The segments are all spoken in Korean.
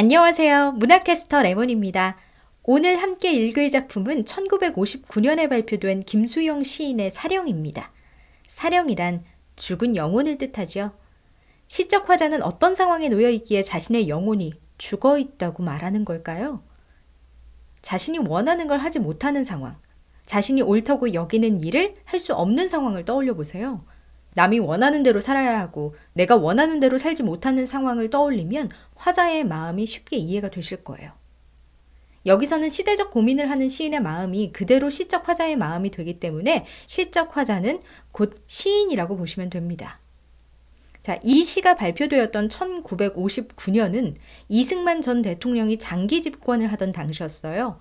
안녕하세요. 문학캐스터 레몬입니다. 오늘 함께 읽을 작품은 1959년에 발표된 김수영 시인의 사령입니다. 사령이란 죽은 영혼을 뜻하죠. 시적 화자는 어떤 상황에 놓여 있기에 자신의 영혼이 죽어 있다고 말하는 걸까요? 자신이 원하는 걸 하지 못하는 상황, 자신이 옳다고 여기는 일을 할 수 없는 상황을 떠올려 보세요. 남이 원하는 대로 살아야 하고 내가 원하는 대로 살지 못하는 상황을 떠올리면 화자의 마음이 쉽게 이해가 되실 거예요. 여기서는 시대적 고민을 하는 시인의 마음이 그대로 시적 화자의 마음이 되기 때문에 시적 화자는 곧 시인이라고 보시면 됩니다. 자, 이 시가 발표되었던 1959년은 이승만 전 대통령이 장기 집권을 하던 당시였어요.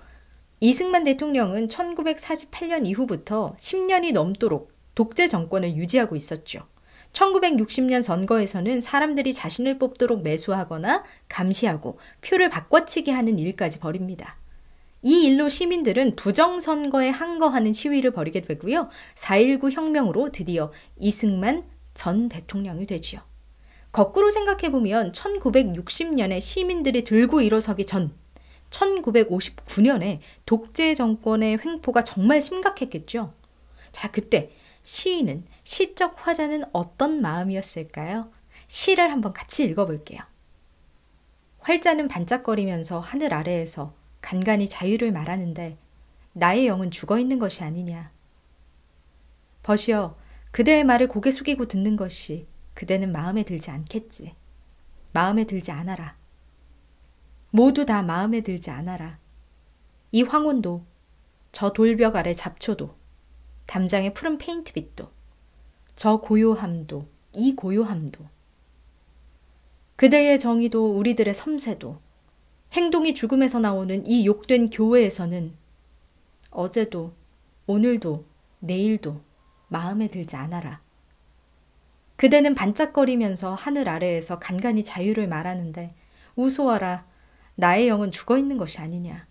이승만 대통령은 1948년 이후부터 10년이 넘도록 독재 정권을 유지하고 있었죠. 1960년 선거에서는 사람들이 자신을 뽑도록 매수하거나 감시하고 표를 바꿔치기 하는 일까지 벌입니다. 이 일로 시민들은 부정선거에 항거하는 시위를 벌이게 되고요. 4.19 혁명으로 드디어 이승만 전 대통령이 되지요. 거꾸로 생각해보면 1960년에 시민들이 들고 일어서기 전 1959년에 독재 정권의 횡포가 정말 심각했겠죠. 자, 그때 시인은, 시적 화자는 어떤 마음이었을까요? 시를 한번 같이 읽어볼게요. 활자는 반짝거리면서 하늘 아래에서 간간히 자유를 말하는데 나의 영은 죽어있는 것이 아니냐. 벗이여, 그대의 말을 고개 숙이고 듣는 것이 그대는 마음에 들지 않겠지. 마음에 들지 않아라. 모두 다 마음에 들지 않아라. 이 황혼도, 저 돌벽 아래 잡초도, 담장의 푸른 페인트빛도, 저 고요함도, 이 고요함도, 그대의 정의도 우리들의 섬세도, 행동이 죽음에서 나오는 이 욕된 교회에서는 어제도, 오늘도, 내일도 마음에 들지 않아라. 그대는 반짝거리면서 하늘 아래에서 간간히 자유를 말하는데 우소하라. 나의 영은 죽어있는 것이 아니냐.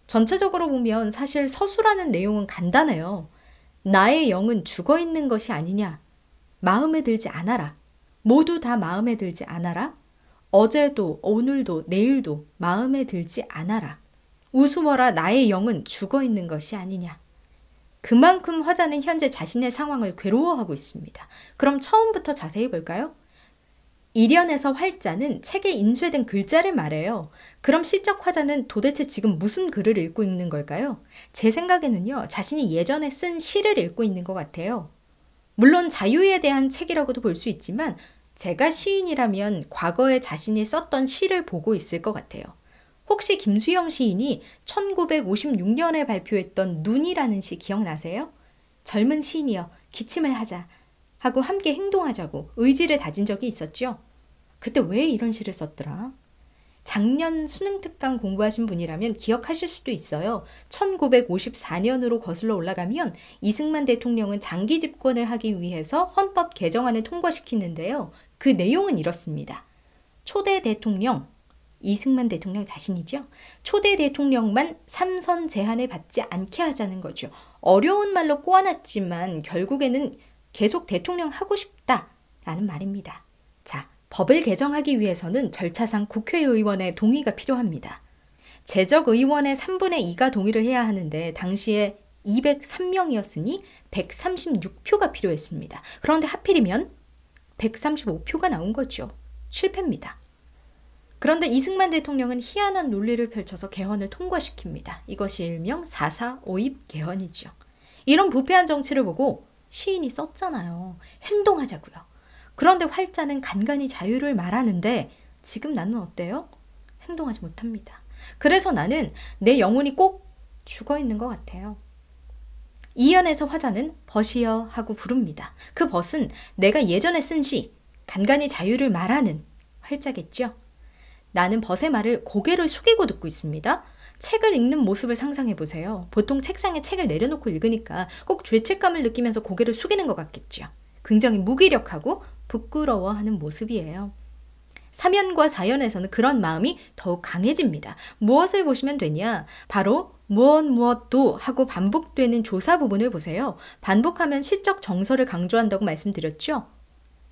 전체적으로 보면 사실 서술하는 내용은 간단해요. 나의 영은 죽어있는 것이 아니냐. 마음에 들지 않아라. 모두 다 마음에 들지 않아라. 어제도 오늘도 내일도 마음에 들지 않아라. 우스워라. 나의 영은 죽어있는 것이 아니냐. 그만큼 화자는 현재 자신의 상황을 괴로워하고 있습니다. 그럼 처음부터 자세히 볼까요? 일연에서 활자는 책에 인쇄된 글자를 말해요. 그럼 시적 화자는 도대체 지금 무슨 글을 읽고 있는 걸까요? 제 생각에는요, 자신이 예전에 쓴 시를 읽고 있는 것 같아요. 물론 자유에 대한 책이라고도 볼 수 있지만 제가 시인이라면 과거에 자신이 썼던 시를 보고 있을 것 같아요. 혹시 김수영 시인이 1956년에 발표했던 눈이라는 시 기억나세요? 젊은 시인이여 기침을 하자 하고 함께 행동하자고 의지를 다진 적이 있었죠. 그때 왜 이런 시를 썼더라? 작년 수능 특강 공부하신 분이라면 기억하실 수도 있어요. 1954년으로 거슬러 올라가면 이승만 대통령은 장기 집권을 하기 위해서 헌법 개정안을 통과시키는데요. 그 내용은 이렇습니다. 초대 대통령, 이승만 대통령 자신이죠. 초대 대통령만 3선 제한을 받지 않게 하자는 거죠. 어려운 말로 꼬아놨지만 결국에는 계속 대통령 하고 싶다라는 말입니다. 자, 법을 개정하기 위해서는 절차상 국회의원의 동의가 필요합니다. 재적의원의 3분의 2가 동의를 해야 하는데 당시에 203명이었으니 136표가 필요했습니다. 그런데 하필이면 135표가 나온 거죠. 실패입니다. 그런데 이승만 대통령은 희한한 논리를 펼쳐서 개헌을 통과시킵니다. 이것이 일명 4.4 오입 개헌이죠. 이런 부패한 정치를 보고 시인이 썼잖아요. 행동하자고요. 그런데 활자는 간간히 자유를 말하는데 지금 나는 어때요? 행동하지 못합니다. 그래서 나는 내 영혼이 꼭 죽어있는 것 같아요. 이연에서 화자는 벗이여 하고 부릅니다. 그 벗은 내가 예전에 쓴 시, 간간히 자유를 말하는 활자겠죠. 나는 벗의 말을 고개를 숙이고 듣고 있습니다. 책을 읽는 모습을 상상해 보세요. 보통 책상에 책을 내려놓고 읽으니까 꼭 죄책감을 느끼면서 고개를 숙이는 것 같겠죠. 굉장히 무기력하고 부끄러워하는 모습이에요. 3연과 4연에서는 그런 마음이 더욱 강해집니다. 무엇을 보시면 되냐? 바로 무엇도 하고 반복되는 조사 부분을 보세요. 반복하면 시적 정서를 강조한다고 말씀드렸죠?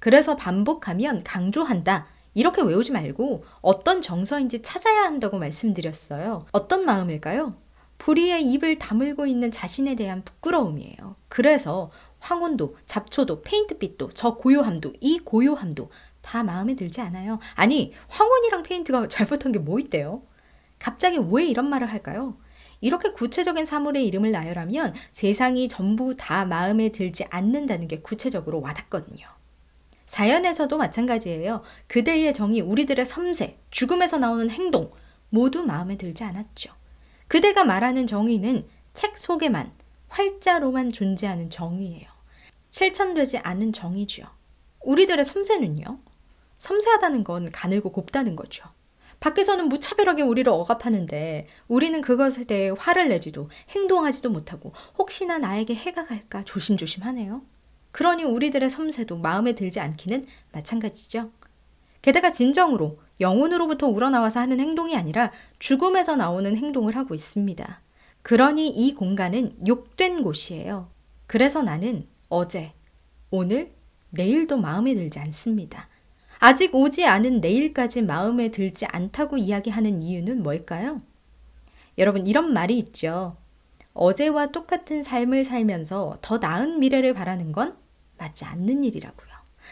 그래서 반복하면 강조한다. 이렇게 외우지 말고 어떤 정서인지 찾아야 한다고 말씀드렸어요. 어떤 마음일까요? 불의의 입을 다물고 있는 자신에 대한 부끄러움이에요. 그래서 황혼도, 잡초도, 페인트빛도, 저 고요함도, 이 고요함도 다 마음에 들지 않아요. 아니, 황혼이랑 페인트가 잘못한 게 뭐 있대요? 갑자기 왜 이런 말을 할까요? 이렇게 구체적인 사물의 이름을 나열하면 세상이 전부 다 마음에 들지 않는다는 게 구체적으로 와닿거든요. 사연에서도 마찬가지예요. 그대의 정의, 우리들의 섬세, 죽음에서 나오는 행동 모두 마음에 들지 않았죠. 그대가 말하는 정의는 책 속에만, 활자로만 존재하는 정의예요. 실천되지 않은 정의죠. 우리들의 섬세는요? 섬세하다는 건 가늘고 곱다는 거죠. 밖에서는 무차별하게 우리를 억압하는데 우리는 그것에 대해 화를 내지도 행동하지도 못하고 혹시나 나에게 해가 갈까 조심조심하네요. 그러니 우리들의 섬세도 마음에 들지 않기는 마찬가지죠. 게다가 진정으로 영혼으로부터 우러나와서 하는 행동이 아니라 죽음에서 나오는 행동을 하고 있습니다. 그러니 이 공간은 욕된 곳이에요. 그래서 나는 어제, 오늘, 내일도 마음에 들지 않습니다. 아직 오지 않은 내일까지 마음에 들지 않다고 이야기하는 이유는 뭘까요? 여러분, 이런 말이 있죠. 어제와 똑같은 삶을 살면서 더 나은 미래를 바라는 건 맞지 않는 일이라고요.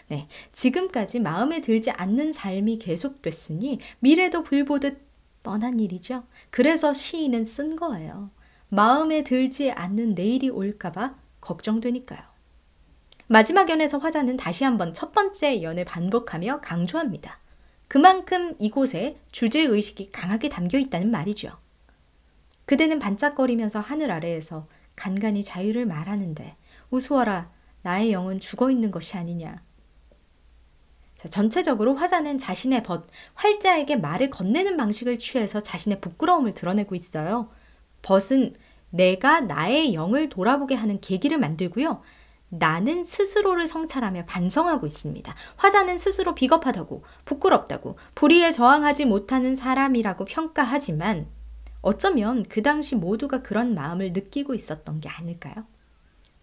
네, 지금까지 마음에 들지 않는 삶이 계속됐으니 미래도 불보듯 뻔한 일이죠. 그래서 시인은 쓴 거예요. 마음에 들지 않는 내일이 올까봐 걱정되니까요. 마지막 연에서 화자는 다시 한번 첫 번째 연을 반복하며 강조합니다. 그만큼 이곳에 주제의식이 강하게 담겨 있다는 말이죠. 그대는 반짝거리면서 하늘 아래에서 간간히 자유를 말하는데 우스워라, 나의 영은 죽어있는 것이 아니냐. 자, 전체적으로 화자는 자신의 벗, 활자에게 말을 건네는 방식을 취해서 자신의 부끄러움을 드러내고 있어요. 벗은 내가 나의 영을 돌아보게 하는 계기를 만들고요. 나는 스스로를 성찰하며 반성하고 있습니다. 화자는 스스로 비겁하다고, 부끄럽다고, 불의에 저항하지 못하는 사람이라고 평가하지만 어쩌면 그 당시 모두가 그런 마음을 느끼고 있었던 게 아닐까요?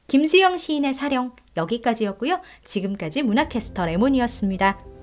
김수영 시인의 사령 여기까지였고요. 지금까지 문화캐스터 레몬이었습니다.